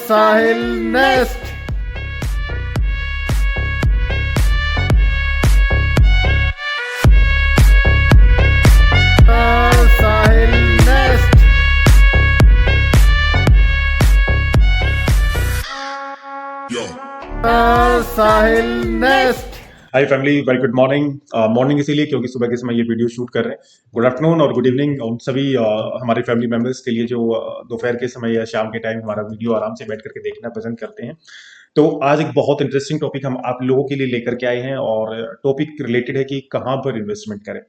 साहिल nest. Sahil nest. Sahil nest. Hi family, very good morning. Morning इसीलिए क्योंकि सुबह के समय ये वीडियो शूट कर रहे हैं। गुड आफ्टरनून और गुड इवनिंग उन सभी हमारे फैमिली मेंबर्स के लिए जो दोपहर के समय या शाम के टाइम हमारा वीडियो आराम से बैठ करके देखना पसंद करते हैं। तो आज एक बहुत इंटरेस्टिंग टॉपिक हम आप लोगों के लिए लेकर के आए हैं और टॉपिक रिलेटेड है कि कहाँ पर इन्वेस्टमेंट करें।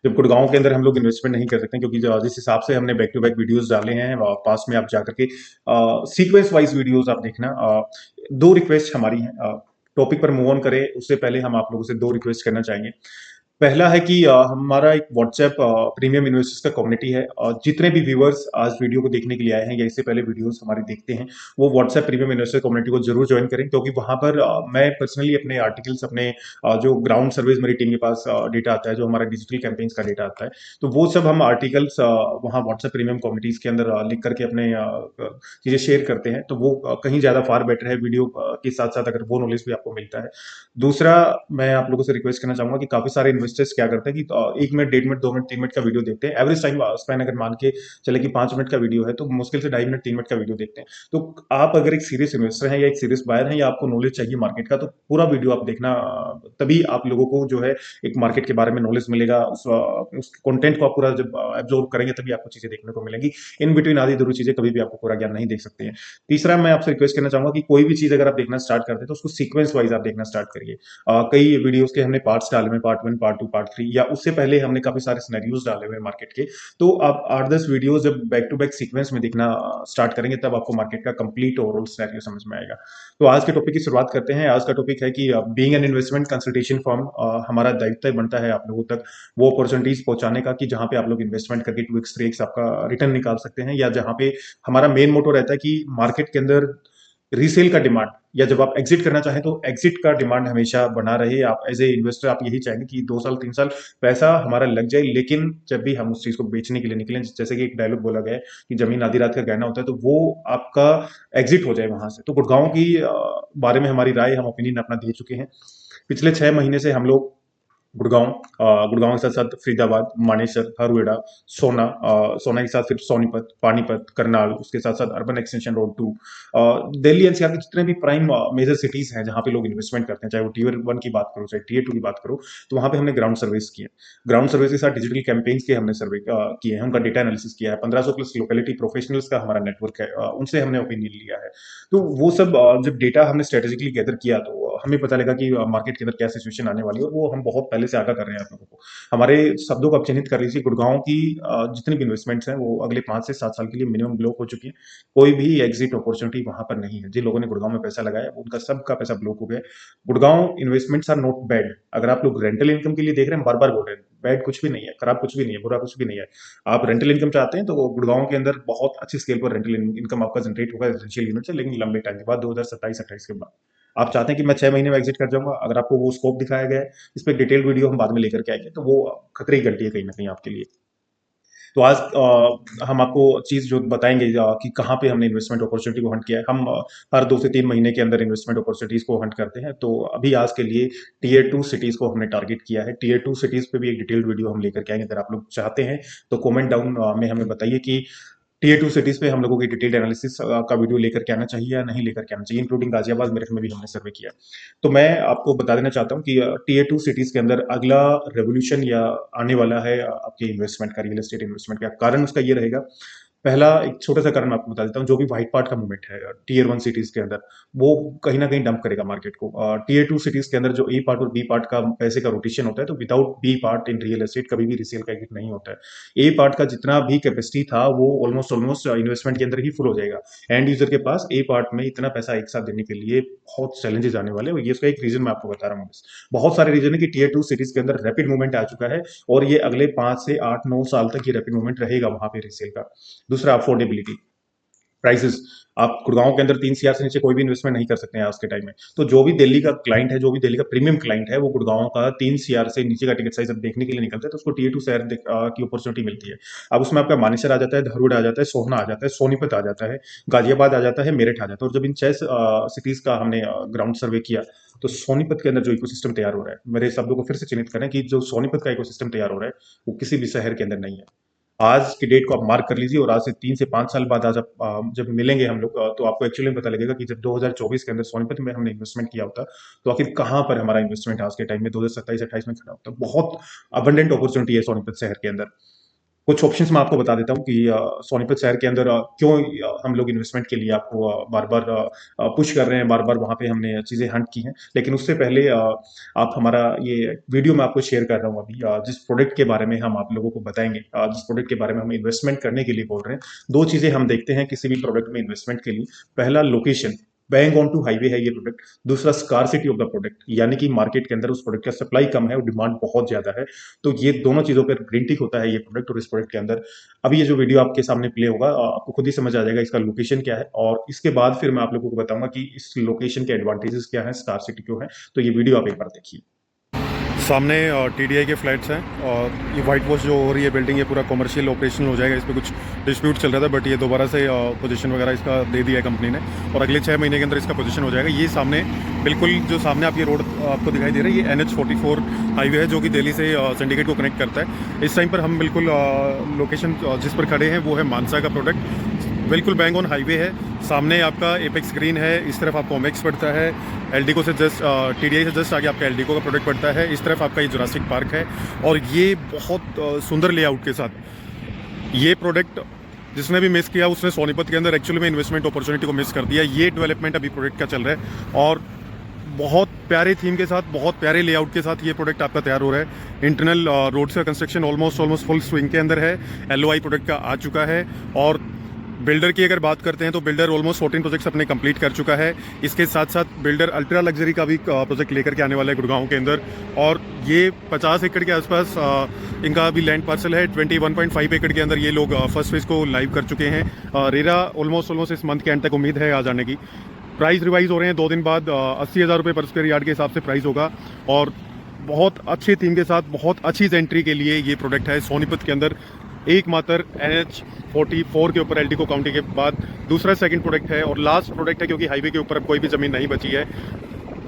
जब गुड़गांव के अंदर हम लोग इन्वेस्टमेंट नहीं कर सकते क्योंकि जिस हिसाब से हमने बैक टू बैक वीडियोस डाले हैं पास में आप जाकर के सीक्वेंस वाइज वीडियोस आप देखना। दो रिक्वेस्ट हमारी हैं। टॉपिक पर मूव ऑन करें उससे पहले हम आप लोगों से दो रिक्वेस्ट करना चाहेंगे। पहला है कि हमारा एक व्हाट्सएप प्रीमियम इन्वेस्टर्स का कम्युनिटी है और जितने भी व्यूअर्स आज वीडियो को देखने के लिए आए हैं या इससे पहले वीडियोस हमारे देखते हैं वो व्हाट्सएप प्रीमियम इन्वेस्टर कम्युनिटी को जरूर ज्वाइन करें क्योंकि वहां पर मैं पर्सनली अपने आर्टिकल्स अपने जो ग्राउंड सर्विस मेरी टीम के पास डेटा आता है, जो हमारा डिजिटल कैंपेन्स का डेटा आता है, तो वो सब हम आर्टिकल्स वहाँ व्हाट्सएप प्रीमियम कम्युनिटीज के अंदर लिख करके अपने चीजें शेयर करते हैं। तो वो कहीं ज्यादा फार बेटर है वीडियो के साथ साथ अगर वो नॉलेज भी आपको मिलता है। दूसरा, मैं आप लोगों से रिक्वेस्ट करना चाहूंगा कि काफी सारे इन्वेस्टर्स क्या करते हैं कि 1 मिनट 1.5 मिनट 2 मिनट 3 मिनट का वीडियो देखते हैं। एवरेज टाइम स्पैन अगर मान के चले कि 5 मिनट का वीडियो है तो मुश्किल से 2.5 मिनट 3 मिनट का वीडियो देखते हैं। तो आप अगर एक सीरियस इन्वेस्टर हैं या एक सीरियस बायर हैं या आपको नॉलेज चाहिए मार्केट का तो पूरा वीडियो आप देखना। तभी आप लोगों को जो है एक मार्केट के बारे में नॉलेज मिलेगा। उस कंटेंट को आप पूरा जब एब्जॉर्व करेंगे तभी आपको चीजें देखने को मिलेंगी। इन बिटवीन आधी अधूरी चीजें कभी भी आपको पूरा ज्ञान नहीं देख सकते हैं। तीसरा, मैं आपसे रिक्वेस्ट करना चाहूंगा कि कोई भी चीज अगर आप देखना स्टार्ट करते हैं तो उसको सीक्वेंस वाइज आप देखना स्टार्ट करिए। कई वीडियोस के हमने पार्ट्स डाले हुए, पार्ट 1 पार्ट 2 पार्ट 3 या उससे पहले हमने काफी सारे सिनेरियोस डाले हुए मार्केट के। तो आप 8-10 वीडियोस जब बैक टू बैक सीक्वेंस में देखना स्टार्ट करेंगे तब आपको मार्केट का कंप्लीट ओवरऑल सिनेरियो समझ में आएगा। तो आज के टॉपिक की शुरुआत करते हैं। आज का टॉपिक है कि being an investment consultation firm, हमारा दायित्व बनता है आप लोगों तक वो अपॉर्चुनिटीज पहुंचाने का कि जहां पे आप लोग इन्वेस्टमेंट करके 2x 3x आपका रिटर्न निकाल सकते हैं, या जहां पे हमारा मेन मोटो रहता है कि मार्केट के अंदर रीसेल का डिमांड या जब आप एग्जिट करना चाहें तो एग्जिट का डिमांड हमेशा बना रहे। आप एज ए इन्वेस्टर आप यही चाहेंगे कि 2 साल 3 साल पैसा हमारा लग जाए, लेकिन जब भी हम उस चीज को बेचने के लिए निकलें, जैसे कि एक डायलॉग बोला गया है कि जमीन आधी रात का गहना होता है, तो वो आपका एग्जिट हो जाए वहां से। तो गुड़गांव की बारे में हमारी राय, हम ओपिनियन अपना दे चुके हैं। पिछले 6 महीने से हम लोग गुड़गांव गुड़गांव के साथ साथ फरीदाबाद, मानेसर, हरवेड़ा, सोना, सोना के साथ फिर सोनीपत, पानीपत, करनाल, उसके साथ साथ urban extension road 2, Delhi NCR के जितने भी प्राइम मेजर सिटीज हैं जहां पे लोग इन्वेस्टमेंट करते हैं, चाहे वो टीयर 1 की बात करो चाहे टीयर 2 की बात करो, तो वहां पे हमने ग्राउंड सर्वेस किए। ग्राउंड सर्वेस के साथ डिजिटल कैंपेन्स के हमने सर्वे किए हैं, उनका डेटा एनालिसिस किया है। 1500 प्लस लोकेलिटी प्रोफेशनल्स का हमारा नेटवर्क है, उनसे हमने ओपिनियन लिया है। तो वो सब जब डेटा हमने स्ट्रेटेजिकली गैदर किया तो हमें पता लगा कि मार्केट के अंदर क्या सिचुएशन आने वाली है, और वो हम बहुत पहले से आगाह कर रहे हैं आप लोगों को। हमारे शब्दों को आप चिन्हित कर लीजिए। गुड़गांव की जितनी भी इन्वेस्टमेंट्स हैं वो अगले 5 से 7 साल के लिए मिनिमम ब्लॉक हो चुकी है। कोई भी एग्जिट अपॉर्चुनिटी वहां पर नहीं है। जिन लोगों ने गुड़गांव में पैसा लगाया उनका सबका पैसा ब्लॉक हो गया। Gurgaon investments are not bad. अगर आप लोग रेंटल इनकम के लिए देख रहे हैं, बार बार बोल रहे हैं, बैड कुछ भी नहीं है, खराब कुछ भी नहीं है, बुरा कुछ भी नहीं है। आप रेंटल इनकम चाहते हैं तो गुड़गांव के अंदर बहुत अच्छी स्केल पर रेंटल इनकम आपका जनरेट होगा रेजिडेंशियल यूनिट से, लेकिन लंबे टाइम के बाद 2027-28 के बाद। आप चाहते हैं कि मैं 6 महीने में एग्जिट कर जाऊंगा, अगर आपको वो स्कोप दिखाया गया है, इस पर डिटेल वीडियो हम बाद में लेकर के आएंगे, तो वो खतरे की घंटी है कहीं ना कहीं आपके लिए। तो आज हम आपको चीज जो बताएंगे कि कहाँ पे हमने इन्वेस्टमेंट अपॉर्चुनिटी को हंट किया है। हम हर 2 से 3 महीने के अंदर इन्वेस्टमेंट अपॉर्चुनिटीज को हंट करते हैं। तो अभी आज के लिए टीयर 2 सिटीज को हमने टारगेट किया है। टीयर 2 सिटीज पे भी एक डिटेल्ड वीडियो हम लेकर के आएंगे। अगर आप लोग चाहते हैं तो कमेंट डाउन में हमें बताइए कि टीयर 2 सिटीज पे हम लोगों की डिटेल्ड एनालिसिस का वीडियो लेकर के आना चाहिए या नहीं लेकर के आना चाहिए, इंक्लूडिंग गाजियाबाद मेरठ में भी हमने सर्वे किया। तो मैं आपको बता देना चाहता हूं कि टीयर 2 सिटीज के अंदर अगला रेवोल्यूशन या आने वाला है आपके इन्वेस्टमेंट का, रियल एस्टेट इन्वेस्टमेंट का। कारण उसका ये रहेगा, पहला एक छोटा सा कारण मैं आपको बता देता हूँ। जो भी व्हाइट पार्ट का मूवमेंट है टीयर 1 सिटीज के अंदर, वो कहीं ना कहीं डंप करेगा मार्केट को। टीयर 2 सिटीज के अंदर जो ए पार्ट और बी पार्ट का पैसे का रोटेशन होता है, तो without B part in real estate कभी भी रिसेल का एग्जिट नहीं होता है। ए पार्ट का जितना भी कैपेसिटी था वो ऑलमोस्ट ऑलमोस्ट इन्वेस्टमेंट के अंदर ही फुल हो जाएगा। एंड यूजर के पास ए पार्ट में इतना पैसा एक साथ देने के लिए बहुत चैलेंजेस आने वाले हैं, और ये उसका एक रीजन मैं आपको बता रहा हूँ। बहुत सारे रीजन है कि टीयर 2 सिटीज के अंदर रैपिड मूवमेंट आ चुका है, और ये अगले 5 से 8-9 साल तक ये रैपिड मूवमेंट रहेगा वहां पे रिसेल का। दूसरा, अफोर्डेबिलिटी। प्राइसेस। आप गुड़गांव के अंदर 3 सीआर से नीचे कोई भी इन्वेस्टमेंट नहीं कर सकते हैं आज के टाइम में। तो जो भी दिल्ली का क्लाइंट है, जो भी दिल्ली का प्रीमियम क्लाइंट है, वो गुड़गांव का 3 सीआर से नीचे का टिकट साइज जब देखने के लिए निकलता है तो उसको टीयर 2 शहर की अपॉर्चुनिटी मिलती है। अब उसमें आपका मानेसर आ जाता है, धारूड आ जाता है, सोहना आ जाता है, सोनीपत आ जाता है, गाजियाबाद आ जाता है, मेरठ आ जाता है। और जब इन 6 सिटीज का हमने ग्राउंड सर्वे किया तो सोनीपत के अंदर जो इकोसिस्टम तैयार हो रहा है, मेरे शब्दों को फिर से चिन्हित करें कि जो सोनीपत का इकोसिस्टम तैयार हो रहा है वो किसी भी शहर के अंदर नहीं है। आज की डेट को आप मार्क कर लीजिए और आज से 3 से 5 साल बाद आज आप जब मिलेंगे हम लोग तो आपको एक्चुअली में पता लगेगा कि जब 2024 के अंदर सोनीपत में हमने इन्वेस्टमेंट किया होता तो आखिर कहाँ पर हमारा इन्वेस्टमेंट आज के टाइम में 2027-28 में खड़ा होता। बहुत अबंडेंट अपॉर्चुनिटी है सोनीपत शहर के अंदर। कुछ ऑप्शंस मैं आपको बता देता हूँ कि सोनीपत शहर के अंदर क्यों हम लोग इन्वेस्टमेंट के लिए आपको बार-बार पुश कर रहे हैं, बार-बार वहाँ पे हमने चीज़ें हंट की हैं। लेकिन उससे पहले आप हमारा ये वीडियो मैं आपको शेयर कर रहा हूँ अभी जिस प्रोडक्ट के बारे में हम आप लोगों को बताएँगे जिस प्रोडक्ट के बारे में हम इन्वेस्टमेंट करने के लिए बोल रहे हैं, 2 चीज़ें हम देखते हैं किसी भी प्रोडक्ट में इन्वेस्टमेंट के लिए। पहला location, bang on to highway है ये प्रोडक्ट। दूसरा स्कार्सिटी ऑफ द प्रोडक्ट, यानी कि मार्केट के अंदर उस प्रोडक्ट का सप्लाई कम है और डिमांड बहुत ज़्यादा है। तो ये दोनों चीज़ों पर ग्रीन टिक होता है ये प्रोडक्ट और इस प्रोडक्ट के अंदर। अभी ये जो वीडियो आपके सामने प्ले होगा आपको खुद ही समझ आ जाएगा इसका लोकेशन क्या है और इसके बाद फिर मैं आप लोगों को बताऊंगा कि इस लोकेशन के एडवांटेजेस क्या है, स्कार्सिटी क्यों है। तो ये वीडियो आप एक बार देखिए। सामने टीडीआई के फ्लैट्स हैं और ये वाइट वॉश जो हो रही है बिल्डिंग, ये पूरा कमर्शियल ऑपरेशनल हो जाएगा। इस पर कुछ डिस्प्यूट चल रहा था बट ये दोबारा से पोजीशन वगैरह इसका दे दिया है कंपनी ने और अगले 6 महीने के अंदर इसका पोजीशन हो जाएगा। ये सामने बिल्कुल जो सामने आप ये रोड आपको दिखाई दे रहा है, ये NH44 हाईवे है जो कि दिल्ली से चंडीगढ़ को कनेक्ट करता है। इस टाइम पर हम बिल्कुल लोकेशन जिस पर खड़े हैं वो है मानसा का प्रोडक्ट, बिल्कुल बैंग ऑन हाईवे है। सामने आपका एपेक्स ग्रीन है, इस तरफ आपको ओमेक्स पड़ता है, एलडीको से जस्ट टीडीआई से जस्ट आगे आपका एलडीको का प्रोडक्ट पड़ता है। इस तरफ आपका ये जुरासिक पार्क है और ये बहुत सुंदर लेआउट के साथ ये प्रोडक्ट जिसने भी मिस किया उसने सोनीपत के अंदर एक्चुअली में इन्वेस्टमेंट अपॉर्चुनिटी को मिस कर दिया। ये डेवलपमेंट अभी प्रोडक्ट का चल रहा है और बहुत प्यारे थीम के साथ, बहुत प्यारे लेआउट के साथ ये प्रोडक्ट आपका तैयार हो रहा है। इंटरनल रोड्स का कंस्ट्रक्शन ऑलमोस्ट फुल स्विंग के अंदर है। LOI प्रोडक्ट का आ चुका है और बिल्डर की अगर बात करते हैं तो बिल्डर ऑलमोस्ट 14 प्रोजेक्ट्स अपने कंप्लीट कर चुका है। इसके साथ साथ बिल्डर अल्ट्रा लग्जरी का भी प्रोजेक्ट लेकर के आने वाला है गुड़गांव के अंदर और ये 50 एकड़ के आसपास इनका अभी लैंड पार्सल है। 21.5 एकड़ के अंदर ये लोग फर्स्ट फेज को लाइव कर चुके हैं। रेरा ऑलमोस्ट इस मंथ के एंड तक उम्मीद है आ जाने की। प्राइस रिवाइज हो रहे हैं 2 दिन बाद, 80,000 रुपये पर स्क्वायर यार्ड के हिसाब से प्राइस होगा और बहुत अच्छे थीम के साथ बहुत अच्छी एंट्री के लिए ये प्रोडक्ट है सोनीपत के अंदर। एकमात्र NH44 के ऊपर एलडीको काउंटी के बाद दूसरा सेकंड प्रोडक्ट है और लास्ट प्रोडक्ट है क्योंकि हाईवे के ऊपर अब कोई भी ज़मीन नहीं बची है,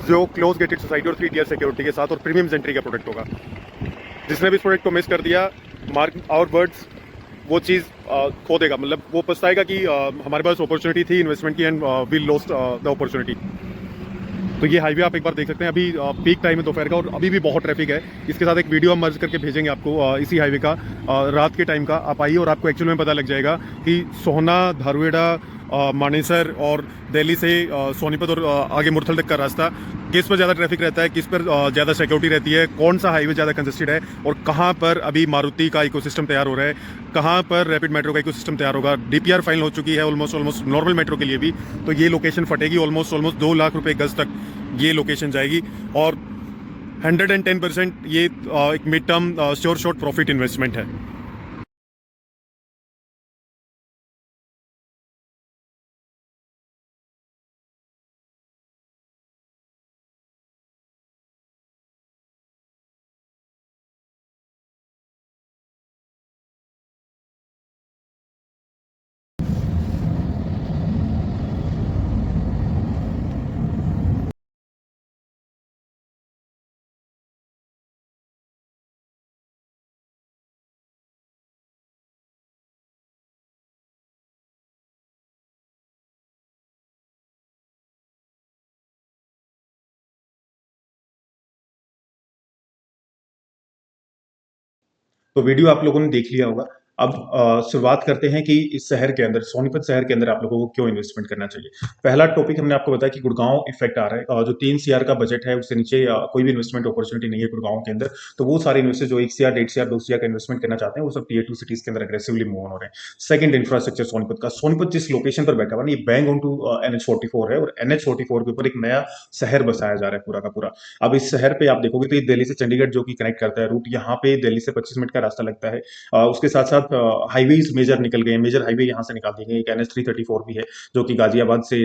जो क्लोज गेटेड सोसाइटी और 3 टियर सिक्योरिटी के साथ और प्रीमियम एंट्री का प्रोडक्ट होगा। जिसने भी इस प्रोडक्ट को मिस कर दिया, मार्क आवर वर्ड्स, वो चीज़ खो देगा। मतलब वो पछताएगा कि हमारे पास अपॉर्चुनिटी थी इन्वेस्टमेंट की and we lost the opportunity. तो ये हाईवे आप एक बार देख सकते हैं। अभी पीक टाइम है दोपहर का और अभी भी बहुत ट्रैफिक है। इसके साथ एक वीडियो हम मर्ज करके भेजेंगे आपको इसी हाईवे का रात के टाइम का। आप आइए और आपको एक्चुअल में पता लग जाएगा कि सोहना, धारूहेड़ा, मानेसर और दिल्ली से सोनीपत और आगे मुरथल तक का रास्ता किस पर ज़्यादा ट्रैफिक रहता है, किस पर ज़्यादा सिक्योरिटी रहती है, कौन सा हाईवे ज़्यादा कंजेस्टेड है और कहाँ पर अभी मारुति का इकोसिस्टम तैयार हो रहा है, कहाँ पर रैपिड मेट्रो का इकोसिस्टम तैयार होगा। DPR फाइनल हो चुकी है ऑलमोस्ट नॉर्मल मेट्रो के लिए भी। तो ये लोकेशन फटेगी ऑलमोस्ट 2 लाख रुपये गज तक ये लोकेशन जाएगी और 110% ये एक mid term sure short profit investment है। तो वीडियो आप लोगों ने देख लिया होगा। अब शुरुआत करते हैं कि इस शहर के अंदर, सोनीपत शहर के अंदर आप लोगों को क्यों इन्वेस्टमेंट करना चाहिए। पहला टॉपिक हमने आपको बताया कि गुड़गांव इफेक्ट आ रहा है और जो 3 सीआर का बजट है उससे नीचे कोई भी इन्वेस्टमेंट अपॉर्चुनिटी नहीं है गुड़गांव के अंदर। तो वो सारे इन्वेस्टर जो 1 सीआर, 1.5 सीआर, 2 सीआर का इन्वेस्टमेंट करना चाहते हैं वो सब टीयर 2 सिटीज के अंदर अग्रेसिवली मूव ऑन हो रहे हैं। सेकंड, इंफ्रास्ट्रक्चर सोनीपत का। सोनीपत जिस लोकेशन पर बैठा हुआ है ये बैंग ऑन टू NH44 है और NH44 के ऊपर एक नया शहर बसाया जा रहा है पूरा का पूरा। अब इस शहर पे आप देखोगे तो ये दिल्ली से चंडीगढ़ जो कि कनेक्ट करता है रूट, यहाँ पे दिल्ली से 25 मिनट का रास्ता लगता है। उसके साथ साथ हाईवेज मेजर निकल गए, मेजर हाईवे यहाँ से निकाल दिए गए। एक NH 334 भी है जो कि गाजियाबाद से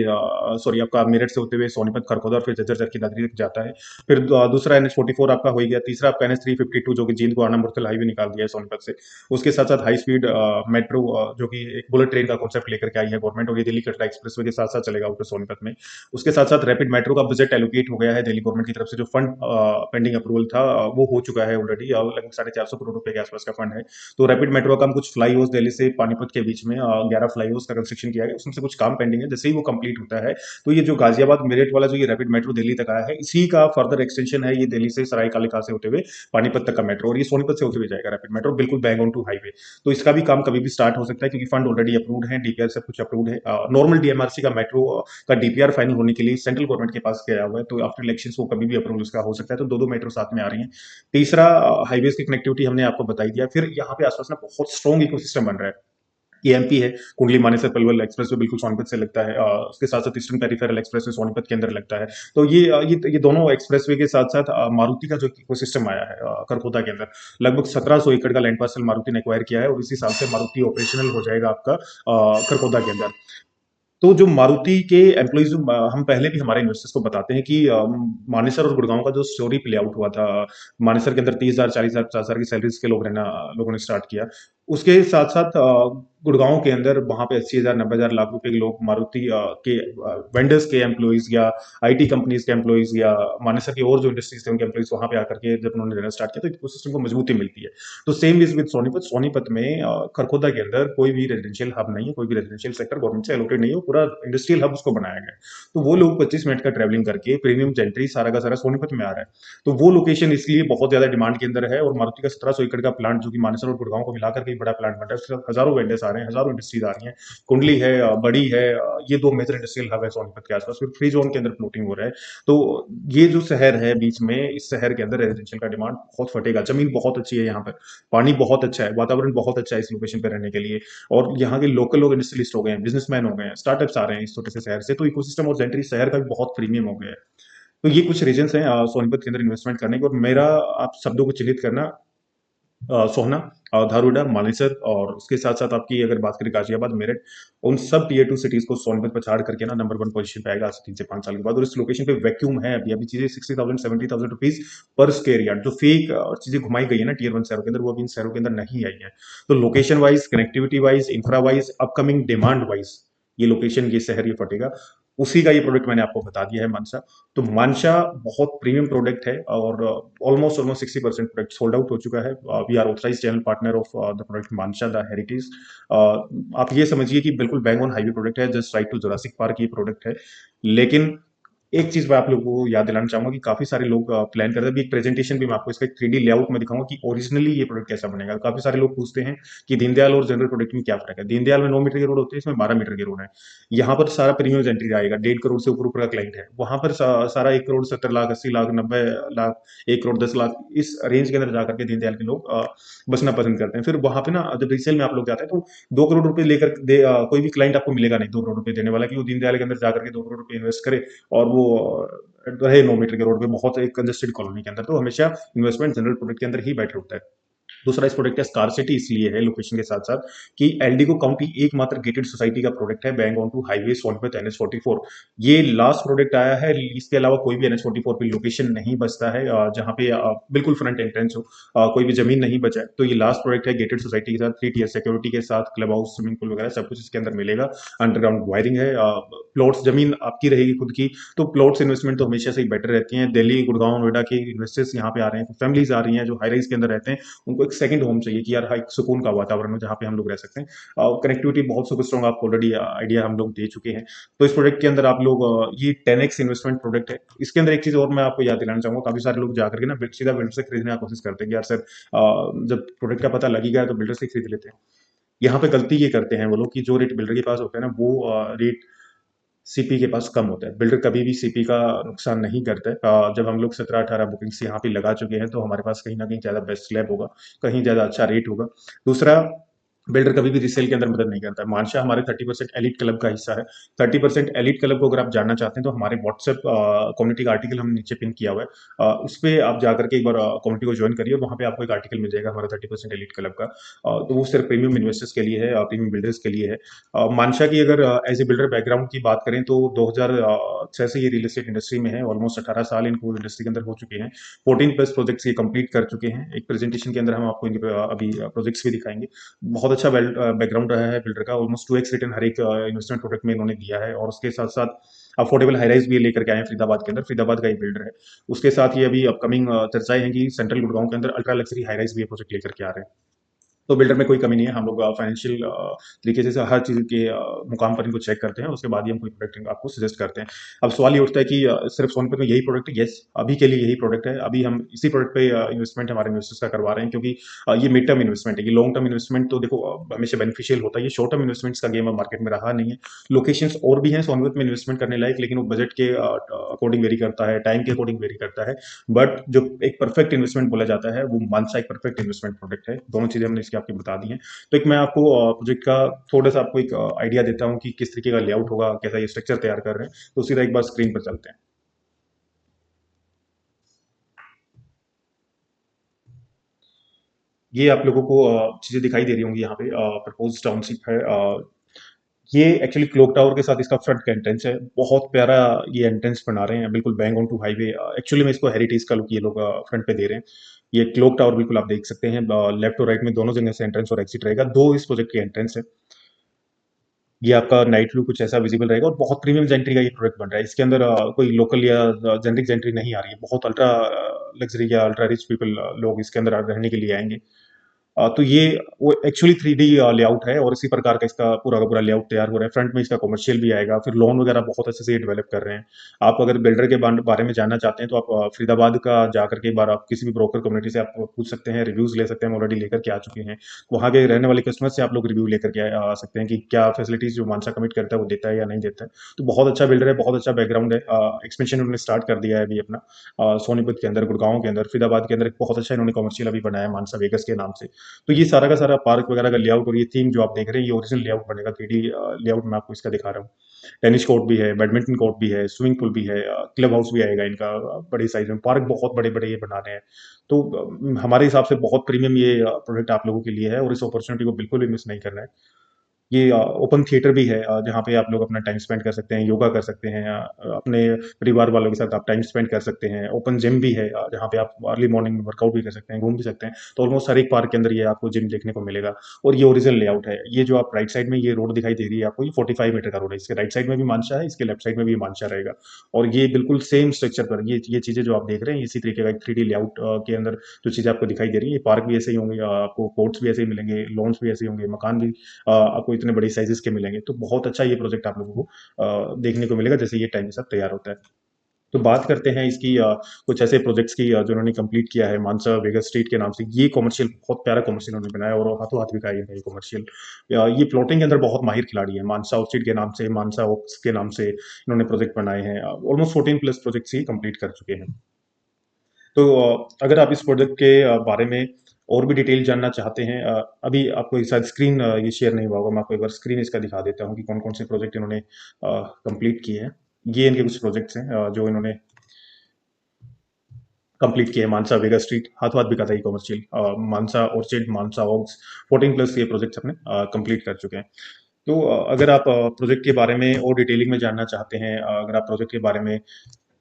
सॉरी आपका मेरठ से होते हुए सोनीपत, खरखोदा और फिर झज्जर की दादरी तक जाता है। फिर दूसरा NH 44 आपका हो गया। तीसरा आपका NH 352 जो कि जींद को आना मुरथल हाईवे निकाल दिया है सोनीपत से। उसके साथ साथ हाई स्पीड मेट्रो जो कि एक बुलेट ट्रेन का कॉन्सेप्ट लेकर के आई है गवर्नमेंट, और ये दिल्ली कटरा एक्सप्रेसवे के साथ साथ चलेगा ऊपर सोनीपत में। उसके साथ साथ रैपिड मेट्रो का बजट एलोकेट हो गया है दिल्ली गवर्नमेंट की तरफ से। जो फंड पेंडिंग अप्रूवल था वो हो चुका है ऑलरेडी, लगभग 450 करोड़ रुपए के आसपास का फंड है। तो रैपिड मेट्रो का हम कुछ फ्लाई ओवर्स दिल्ली से पानीपत के बीच में 11 फ्लाई ओवर्स का कंस्ट्रक्शन किया है, उसमें से कुछ काम पेंडिंग है। जैसे ही वो कंप्लीट होता है तो ये जो गाजियाबाद मेरठ वाला जो ये रैपिड मेट्रो दिल्ली तक आया है, इसी का फर्दर एक्सटेंशन है ये दिल्ली से सरायकालिका से होते हुए पानीपत तक का मेट्रो, और ये सोनीपत से होते हुए जाएगा रैपिड मेट्रो, बिल्कुल बैक ऑन टू हाईवे। तो इसका भी काम कभी भी स्टार्ट हो सकता है क्योंकि फंड ऑलरेडी अप्रूव्ड है, डीपीआर सब कुछ अप्रूव्ड है। नॉर्मल डीएमआरसी का मेट्रो का डीपीआर फाइनल होने के लिए सेंट्रल गवर्नमेंट के पास गया हुआ है, तो आफ्टर इलेक्शन वो कभी भी अप्रूवल उसका हो सकता है। तो दो मेट्रो साथ में आ रही है। तीसरा हाईवेज की कनेक्टिविटी हमने आपको बताई दिया। फिर यहाँ पे आसपास ना बहुत स्ट्रॉन्ग इकोसिस्टम बन रहा है। एएमपी है, कुंडली मानेसर पलवल एक्सप्रेस वे बिल्कुल सोनीपत से लगता है। उसके साथ साथ eastern peripheral express way Sonipat के अंदर लगता है। तो ये दोनों एक्सप्रेस वे के साथ साथ मारुति का जो इकोसिस्टम आया है करखोदा के अंदर, लगभग 1700 एकड़ का लैंड पार्सल मारुति ने एक्वायर किया है, और इसी साल से मारुति ऑपरेशनल हो जाएगा आपका करखोदा के अंदर। तो जो मारुति के एम्प्लॉइज, हम पहले भी हमारे इन्वेस्टर्स को बताते हैं कि मानेसर और गुड़गांव का जो स्टोरी प्ले आउट हुआ था, मानेसर के अंदर 30,000 40,000 50,000 की सैलरीज के लोगों ने स्टार्ट किया। उसके साथ साथ गुड़गांव के अंदर वहां पे 80,000 90,000 लाख रुपए के लोग मारुति के वेंडर्स के एम्प्लॉइज या आईटी कंपनीज के एम्प्लॉइज या मानेसर की और जो इंडस्ट्रीज थे उनके एम्प्लॉइज वहां पे आकर के जब उन्होंने रहना स्टार्ट किया तो इकोसिस्टम को मजबूती मिलती है। तो सेम इज विद सोनीपत में खरखोदा के अंदर कोई भी रेजिडेंशियल हब नहीं है, कोई भी रेजिडेंशियल सेक्टर गवर्नमेंट से एलोकेट नहीं है, पूरा इंडस्ट्रियल हब उसको बनाया गया है। तो वो लोग 25 मिनट का ट्रेवलिंग करके प्रीमियम जेंट्री सारा का सारा सोनीपत में आ रहा है। तो वो लोकेशन इसलिए बहुत ज्यादा डिमांड के अंदर है, और मारुति का 1700 एकड़ का प्लांट जो कि मानेसर और गुड़गांव को मिलाकर के एक बड़ा प्लांट बन रहा है, उसके साथ हजारों वेंडर्स आ रहे हैं, हजारों इंडस्ट्रीज आ रही हैं। कुंडली है, बड़ी है, ये दो मेजर इंडस्ट्रियल हब है सोनीपत के आसपास। फिर फ्री जोन के अंदर प्लॉटिंग हो रहा है। तो ये जो शहर है बीच में, इस शहर के अंदर रेजिडेंशियल का डिमांड बहुत फटेगा। जमीन बहुत अच्छी है यहाँ पर, पानी बहुत अच्छा है, वातावरण बहुत अच्छा है इस लोकेशन पे रहने के लिए, और यहाँ के लोकल लोग इंडस्ट्रियलिस्ट हो गए हैं, बिजनेसमैन हो गए हैं, स्टार्टअप्स आ रहे हैं इस छोटे से शहर से। तो इकोसिस्टम और जेंट्री शहर का भी बहुत प्रीमियम हो गया है। तो ये कुछ रीजंस हैं सोनीपत के अंदर इन्वेस्टमेंट करने के। और मेरा आप शब्दों को चिन्हित करना, सोहना, धारूड़ा, मानेसर, और उसके साथ साथ आपकी अगर बात करें गाजियाबाद, मेरठ, उन सब टीयर 2 सिटीज को सोनीपत पर छाड़ करके ना नंबर 1 पोजीशन पे आएगा आज से 3 से 5 साल के बाद। और इस लोकेशन पे वैक्यूम है अभी चीजें 60,000 70,000 रुपीज पर स्क्वायर यार्ड जो फेक चीजें घुमाई गई है ना टीयर 1 शहरों के अंदर, वो अभी इन शहरों के अंदर नहीं आई है। तो location wise, connectivity wise, infra wise, upcoming demand wise ये लोकेशन, ये शहर, ये फटेगा। उसी का ये प्रोडक्ट मैंने आपको बता दिया है, मानसा। तो मानसा बहुत प्रीमियम प्रोडक्ट है, और ऑलमोस्ट 60% प्रोडक्ट सोल्ड आउट हो चुका है। We are authorised channel partner of the product Mansa the heritage. आप ये समझिए कि बिल्कुल बैंग ऑन हाईवे प्रोडक्ट है, just right to Jurassic Park ये प्रोडक्ट है। लेकिन एक चीज मैं आप लोगों को याद दिलाना चाहूंगा कि काफी सारे लोग प्लान करते हैं। अभी एक प्रेजेंटेशन भी मैं आपको इसका 3D लेआउट में दिखाऊंगा कि ओरिजिनली ये प्रोडक्ट कैसा बनेगा। काफी सारे लोग पूछते हैं कि दीनदयाल और जनरल प्रोडक्ट में क्या फर्क है। दीनदयाल में 9 मीटर के रोड होते हैं, इसमें 12 मीटर के रोड है। यहाँ पर सारा प्रीमियम एंट्री आएगा, 1.5 करोड़ से ऊपर का क्लाइंट है। वहां पर सारा 1 करोड़ 70 लाख 80 लाख 90 लाख 1 करोड़ 10 लाख इस रेंज के अंदर जाकर के दीनदयाल के लोग बसना पसंद करते हैं। फिर वहां पे ना जब रीसेल में आप लोग जाते हैं तो 2 करोड़ रुपए लेकर कोई भी क्लाइंट आपको मिलेगा नहीं 2 करोड़ रुपए देने वाला कि वो दीनदयाल के अंदर जाकर के 2 करोड़ रुपए इन्वेस्ट करे और वो रहे 9 मीटर के रोड पे बहुत एक कंजेस्टेड कॉलोनी के अंदर। तो हमेशा इन्वेस्टमेंट जनरल प्रोडक्ट के अंदर ही बेटर होता है। दूसरा इस प्रोडक्ट का स्कार्सिटी इसलिए है लोकेशन के साथ साथ कि एल्डिगो काउंटी एकमात्र गेटेड सोसाइटी का प्रोडक्ट है bang on to highway Sonipat NH44। ये लास्ट प्रोडक्ट आया है, इसके अलावा कोई भी NH44 पे लोकेशन नहीं बचता है जहां पे बिल्कुल फ्रंट एंट्रेंस हो, कोई भी जमीन नहीं बचा है। तो ये लास्ट प्रोडक्ट है गेटेड सोसाइटी के साथ, 3 टियर सिक्योरिटी के साथ, क्लब हाउस, स्विमिंग पूल वगैरह सब कुछ इसके अंदर मिलेगा। अंडरग्राउंड वायरिंग है, प्लॉट्स, जमीन आपकी रहेगी खुद की। तो प्लॉट्स इन्वेस्टमेंट तो हमेशा से ही बेटर रहती है। दिल्ली, गुड़गांव, नोएडा के इन्वेस्टर्स यहाँ पे आ रहे हैं, फैमिलीज आ रही हैं जो हाई राइज के अंदर रहते हैं, उनको एक सेकंड होम चाहिए कि यार एक सुकून का वातावरण हो जहाँ पे हम लोग रह सकते हैं। कनेक्टिविटी बहुत सुपर स्ट्रॉन्ग, आपको ऑलरेडी आइडिया हम लोग दे चुके हैं। तो इस प्रोडक्ट के अंदर आप लोग ये 10x इन्वेस्टमेंट प्रोडक्ट है। इसके अंदर एक चीज और मैं आपको याद दिलाना चाहूंगा, काफी सारे लोग जाकर के ना सीधा बिल्डर से खरीदने की कोशिश करते हैं कि यार सर जब प्रोडक्ट का पता लगी गया तो बिल्डर से खरीद लेते हैं। यहाँ पे गलती ये करते हैं वो लोग कि जो रेट बिल्डर के पास होता है ना वो रेट सीपी के पास कम होता है। बिल्डर कभी भी सीपी का नुकसान नहीं करता है। जब हम लोग 17-18 बुकिंग्स यहाँ पे लगा चुके हैं तो हमारे पास कहीं ना कहीं ज्यादा बेस्ट स्लैब होगा, कहीं ज्यादा अच्छा रेट होगा। दूसरा बिल्डर कभी भी रीसेल के अंदर मदद नहीं करता है। मानशा हमारे 30% एलीट क्लब का हिस्सा है। 30% एलीट क्लब को अगर आप जानना चाहते हैं तो हमारे व्हाट्सएप कम्युनिटी का आर्टिकल हमने नीचे पिन किया हुआ है। उस पे आप जाकर के एक बार कम्युनिटी को ज्वाइन करिए और वहाँ पे आपको एक आर्टिकल मिल जाएगा हमारा 30% एलीट क्लब का। तो वो सिर्फ प्रीमियम इन्वेस्टर्स के लिए है, प्रीमियम बिल्डर्स के लिए है। मानशा की अगर एज ए बिल्डर बैकग्राउंड की बात करें तो 2006 से ये रियल एस्टेट इंडस्ट्री में है। ऑलमोस्ट 18 साल इनको इंडस्ट्री के अंदर हो चुके हैं। 14 प्लस प्रोजेक्ट्स ये कंप्लीट कर चुके हैं। एक प्रेजेंटेशन के अंदर हम आपको इनके अभी प्रोजेक्ट्स भी दिखाएंगे। बहुत अच्छा बैकग्राउंड रहा है बिल्डर का। ऑलमोस्ट 2x रिटर्न हर एक इन्वेस्टमेंट प्रोडक्ट में इन्होंने दिया है और उसके साथ साथ अफोर्डेबल हाईराइज भी लेकर के आए हैं फरीदाबाद के अंदर। फरीदाबाद का ये बिल्डर है। उसके साथ ये अभी अपकमिंग चर्चाएं हैं कि सेंट्रल गुड़गांव के अंदर अल्ट्रा लग्जरी हाईराइज भी ये प्रोजेक्ट लेकर के आ रहे हैं। तो बिल्डर में कोई कमी नहीं है। हम लोग फाइनेंशियल तरीके से हर चीज़ के मुकाम पर इनको चेक करते हैं, उसके बाद ही हम कोई प्रोडक्ट आपको सजेस्ट करते हैं। अब सवाल ये उठता है कि सिर्फ सोनीपत में यही प्रोडक्ट है? यस, अभी के लिए यही प्रोडक्ट है। अभी हम इसी प्रोडक्ट पे इन्वेस्टमेंट हमारे इन्वेस्टर्स का करवा रहे हैं, क्योंकि ये मिड टर्म इन्वेस्टमेंट है। ये लॉन्ग टर्म इन्वेस्टमेंट तो देखो हमेशा बेनिफिशियल होता है। ये शॉर्ट टर्म इन्वेस्टमेंट्स का गेम अब मार्केट में रहा नहीं है। लोकेशंस और भी हैं सोनीपत में इन्वेस्टमेंट करने लायक, लेकिन वो बजट के अकॉर्डिंग वेरी करता है, टाइम के अकॉर्डिंग वेरी करता है। बट जो एक परफेक्ट इन्वेस्टमेंट बोला जाता है वो मानसा एक परफेक्ट इन्वेस्टमेंट प्रोडक्ट है। दोनों चीज़ें हमने इसकी आपकी बता दी हैं। तो एक मैं आपको प्रोजेक्ट का थोड़ा-सा आपको एक आइडिया देता हूँ कि किस तरीके का लेआउट होगा, कैसा ये स्ट्रक्चर तैयार कर रहे हैं। तो सीधा एक बार स्क्रीन पर चलते हैं। ये आप लोगों को चीज़ें दिखाई दे रही होंगी यहाँ पे। प्रपोज्ड टाउनशिप है। ये एक्चुअली क्लॉक टावर के साथ इसका फ्रंट का एंट्रेंस है। बहुत प्यारा ये एंट्रेंस बना रहे हैं, बिल्कुल bang on to highway. Actually में इसको हेरिटेज का लुक ये लोग फ्रंट पे दे रहे हैं। ये क्लॉक टावर बिल्कुल आप देख सकते हैं। लेफ्ट और राइट में दोनों जगह से एंट्रेंस और एग्जिट रहेगा। 2 इस प्रोजेक्ट के एंट्रेंस है। ये आपका नाइट व्यू कुछ ऐसा विजिबल रहेगा और बहुत प्रीमियम जेंट्री का ये प्रोडक्ट बन रहा है। इसके अंदर कोई लोकल या जेनरिक जेंट्री नहीं आ रही है। बहुत अल्ट्रा लग्जरी या अल्ट्रा रिच पीपल लोग इसके अंदर रहने के लिए आएंगे। तो ये वो एक्चुअली 3D लेआउट है और इसी प्रकार का इसका पूरा का पूरा लेआउट तैयार हो रहा है। फ्रंट में इसका कमर्शियल भी आएगा। फिर लोन वगैरह बहुत अच्छे से ये डेवलप कर रहे हैं। आप अगर बिल्डर के बारे में जानना चाहते हैं तो आप फरीदाबाद का जाकर के एक बार आप किसी भी ब्रोकर कम्युनिटी से आप पूछ सकते हैं, रिव्यूज ले सकते हैं। हम ऑलरेडी लेकर के आ चुके हैं। वहाँ के रहने वाले कस्टमर से आप लोग रिव्यू लेकर के आ सकते हैं कि क्या फैसिलिटीज जो मानसा कमिट करता है वो देता है या नहीं देता है। तो बहुत अच्छा बिल्डर है, बहुत अच्छा बैकग्राउंड है। एक्सपेंशन उन्होंने स्टार्ट कर दिया है अभी अपना सोनीपत के अंदर, गुड़गांव के अंदर, फरीदाबाद के अंदर एक बहुत अच्छा इन्होंने कमर्शियल अभी बनाया मानसा वेगस के नाम से। तो ये सारा का सारा पार्क वगैरह का लेआउट और ये थीम जो आप देख रहे हैं ये ओरिजिनल लेआउट बनेगा। 3D लेआउट मैं आपको इसका दिखा रहा हूँ। टेनिस कोर्ट भी है, बैडमिंटन कोर्ट भी है, स्विमिंग पूल भी है, क्लब हाउस भी आएगा इनका बड़ी साइज में। पार्क बहुत बड़े बड़े ये बना रहे हैं। तो हमारे हिसाब से बहुत प्रीमियम ये प्रोडक्ट आप लोगों के लिए है और इस अपॉर्चुनिटी को बिल्कुल भी मिस नहीं करना है। ये ओपन थिएटर भी है, जहाँ पे आप लोग अपना टाइम स्पेंड कर सकते हैं, योगा कर सकते हैं, अपने परिवार वालों के साथ आप टाइम स्पेंड कर सकते हैं। ओपन जिम भी है, जहाँ पे आप अर्ली मॉर्निंग में वर्कआउट भी कर सकते हैं, घूम भी सकते हैं। तो ऑलमोस्ट हर एक पार्क के अंदर ये आपको जिम देखने को मिलेगा और ये ओरिजिनल लेआउट है। ये जो आप राइट साइड में ये रोड दिखाई दे रही है आपको, ये 45 मीटर का रोड है। इसके राइट साइड में भी मानसा है, इसके लेफ्ट साइड में भी मानसा रहेगा और ये बिल्कुल सेम स्ट्रक्चर पर ये चीज़ें जो आप देख रहे हैं इसी तरीके का एक 3D लेआउट के अंदर जो चीज़ें आपको दिखाई दे रही है। ये पार्क भी ऐसे ही होंगे, आपको कोर्ट्स भी ऐसे ही मिलेंगे, लॉन्स भी ऐसे ही होंगे, मकान भी आपको इतने बड़ी साइजेस के मिलेंगे। तो बहुत अच्छा ये प्रोजेक्ट आप लोगों को देखने को मिलेगा जैसे ये टाइम के साथ तैयार होता है। तो बात करते हैं इसकी कुछ ऐसे प्रोजेक्ट्स की जो उन्होंने कंप्लीट किया है मानसा वेगस स्ट्रीट के नाम से। ये कमर्शियल बहुत प्यारा कमर्शियल उन्होंने बनाया और हाथों हाथ बिका है ये कमर्शियल। ये प्लॉटिंग के अंदर बहुत माहिर खिलाड़ी है। मानसा स्ट्रीट के नाम से, मानसा ओक्स के नाम से इन्होंने प्रोजेक्ट बनाए हैं। ऑलमोस्ट 14 प्लस प्रोजेक्ट्स ही कंप्लीट कर चुके हैं। तो अगर आप इस प्रोजेक्ट के बारे में और भी डिटेल जानना चाहते हैं, अभी आपको शायद स्क्रीन ये शेयर नहीं हुआ होगा। मैं आपको एक बार स्क्रीन इसका दिखा देता हूँ कि कौन-कौन से प्रोजेक्ट इन्होंने कंप्लीट किए हैं। ये इनके कुछ प्रोजेक्ट्स हैं जो इन्होंने कंप्लीट किए हैं। मानसा वेगा स्ट्रीट हाथों हाथ बिका था ये कमर्शियल। मानसा ऑर्चिड, मानसा ओक्स 14 प्लस ये प्रोजेक्ट्स अपने कंप्लीट कर चुके हैं। तो अगर आप प्रोजेक्ट के बारे में और डिटेलिंग में जानना चाहते हैं, अगर आप प्रोजेक्ट के बारे में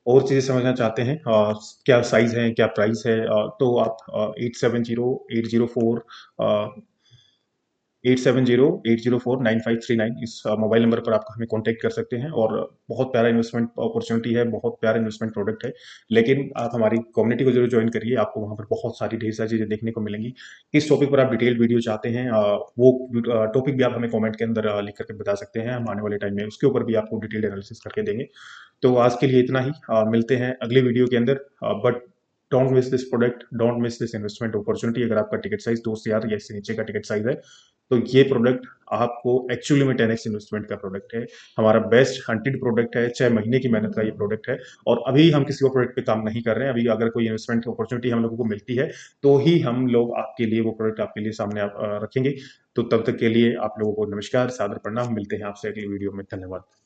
और चीज़ें समझना चाहते हैं, क्या साइज़ है, क्या प्राइस है, तो आप 870804 8708049539 इस मोबाइल नंबर पर आप हमें कॉन्टैक्ट कर सकते हैं। और बहुत प्यारा इन्वेस्टमेंट अपॉर्चुनिटी है, बहुत प्यारा इन्वेस्टमेंट प्रोडक्ट है। लेकिन आप हमारी कम्युनिटी को ज़रूर ज्वाइन करिए, आपको वहाँ पर बहुत सारी ढेर सारी चीज़ें देखने को मिलेंगी। किस टॉपिक पर आप डिटेल्ड वीडियो चाहते हैं, वो टॉपिक भी आप हमें कमेंट के अंदर लिख करके बता सकते हैं। हम आने वाले टाइम में उसके ऊपर भी आपको डिटेल्ड एनालिसिस करके देंगे। तो आज के लिए इतना ही। मिलते हैं अगले वीडियो के अंदर। But don't miss this product, don't miss this investment opportunity. अगर आपका टिकट साइज दोस्त यार या इससे नीचे का टिकट साइज है तो ये प्रोडक्ट आपको एक्चुअली में 10x इन्वेस्टमेंट का प्रोडक्ट है। हमारा बेस्ट हंटेड प्रोडक्ट है, 6 महीने की मेहनत का ये प्रोडक्ट है और अभी हम किसी और प्रोडक्ट पे काम नहीं कर रहे हैं। अभी अगर कोई इन्वेस्टमेंट की अपॉर्चुनिटी हम लोगों को मिलती है, तो ही हम लोग आपके लिए वो प्रोडक्ट आपके लिए सामने रखेंगे। तो तब तक के लिए आप लोगों को नमस्कार, सादर प्रणाम। मिलते हैं आपसे अगली वीडियो में। धन्यवाद।